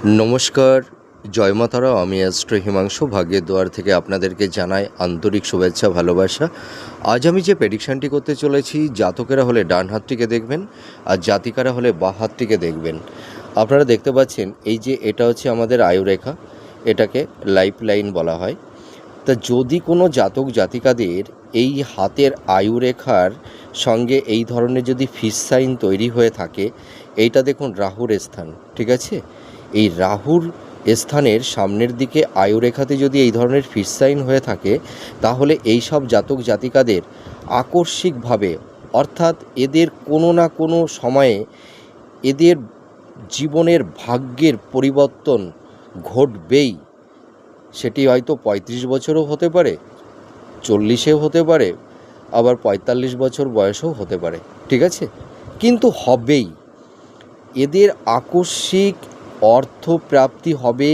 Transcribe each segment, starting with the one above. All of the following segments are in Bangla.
নমস্কার, জয় মা তারা। আমি অ্যাস্ট্রো হিমাংশু ভাগ্যের দুয়ার থেকে আপনাদেরকে জানাই আন্তরিক শুভেচ্ছা, ভালোবাসা। আজ আমি যে প্রেডিকশানটি করতে চলেছি, জাতকেরা হলে ডান হাতটিকে দেখবেন আর জাতিকারা হলে বাঁ হাতটিকে দেখবেন। আপনারা দেখতে পাচ্ছেন এই যে এটা হচ্ছে আমাদের আয়ুরেখা, এটাকে লাইফ লাইন বলা হয়। তা যদি কোনো জাতক জাতিকাদের এই হাতের আয়ুরেখার সঙ্গে এই ধরনের যদি ফিস সাইন তৈরি হয়ে থাকে, এইটা দেখুন রাহুর স্থান, ঠিক আছে? এই রাহুর স্থানের সামনের দিকে আয়ুরেখাতে যদি এই ধরনের ফিস সাইন হয়ে থাকে, তাহলে এই সব জাতক জাতিকাদের আকস্মিকভাবে, অর্থাৎ এদের কোনো না কোনো সময়ে এদের জীবনের ভাগ্যের পরিবর্তন ঘটবেই। সেটি হয়তো ৩৫ বছরও হতে পারে, ৪০এও হতে পারে, আবার ৪৫ বছর বয়সেও হতে পারে, ঠিক আছে? কিন্তু হবেই। এদের আকস্মিক অর্থপ্রাপ্তি হবে,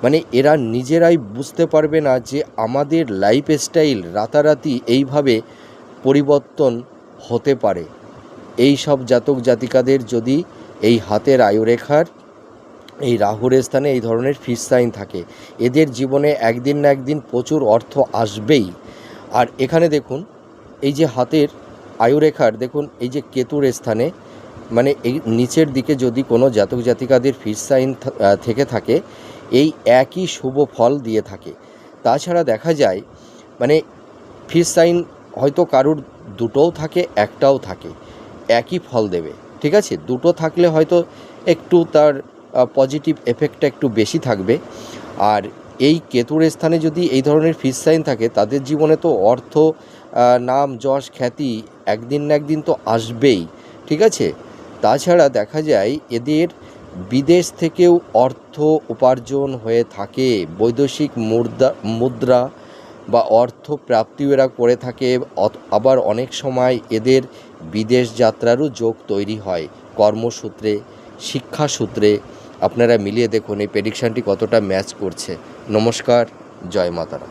মানে এরা নিজেরাই বুঝতে পারবে না যে আমাদের লাইফস্টাইল রাতারাতি এইভাবে পরিবর্তন হতে পারে। এই সব জাতক জাতিকাদের যদি এই হাতের আয়ুরেখার এই রাহুর স্থানে এই ধরনের ফিস সাইন থাকে, এদের জীবনে একদিন না একদিন প্রচুর অর্থ আসবেই। আর এখানে দেখুন এই যে হাতের আয়ুরেখার দেখুন এই যে কেতুর স্থানে, মানে এই নিচের দিকে যদি কোনো জাতক জাতিকাদের ফিস সাইন থেকে থাকে, এই একই শুভ ফল দিয়ে থাকে। তাছাড়া দেখা যায় মানে ফিস সাইন হয়তো কারুর দুটোও থাকে, একটাও থাকে, একই ফল দেবে, ঠিক আছে? দুটো থাকলে হয়তো একটু তার পজিটিভ এফেক্টটা একটু বেশি থাকবে। আর এই কেতুর স্থানে যদি এই ধরনের ফিস সাইন থাকে, তাদের জীবনে তো অর্থ, নাম, যশ, খ্যাতি একদিন না একদিন তো আসবেই, ঠিক আছে? তাছাড়া দেখা যায় এদের বিদেশ থেকেও অর্থ উপার্জন হয়ে থাকে, বৈদেশিক মুদ্রা বা অর্থ প্রাপ্তিও এরা করে থাকে। আবার অনেক সময় এদের বিদেশ যাত্রারও যোগ তৈরি হয়, কর্মসূত্রে, শিক্ষাসূত্রে। আপনারা মিলিয়ে দেখুন এই প্রেডিকশানটি কতটা ম্যাচ করছে। নমস্কার, জয় মা তারা।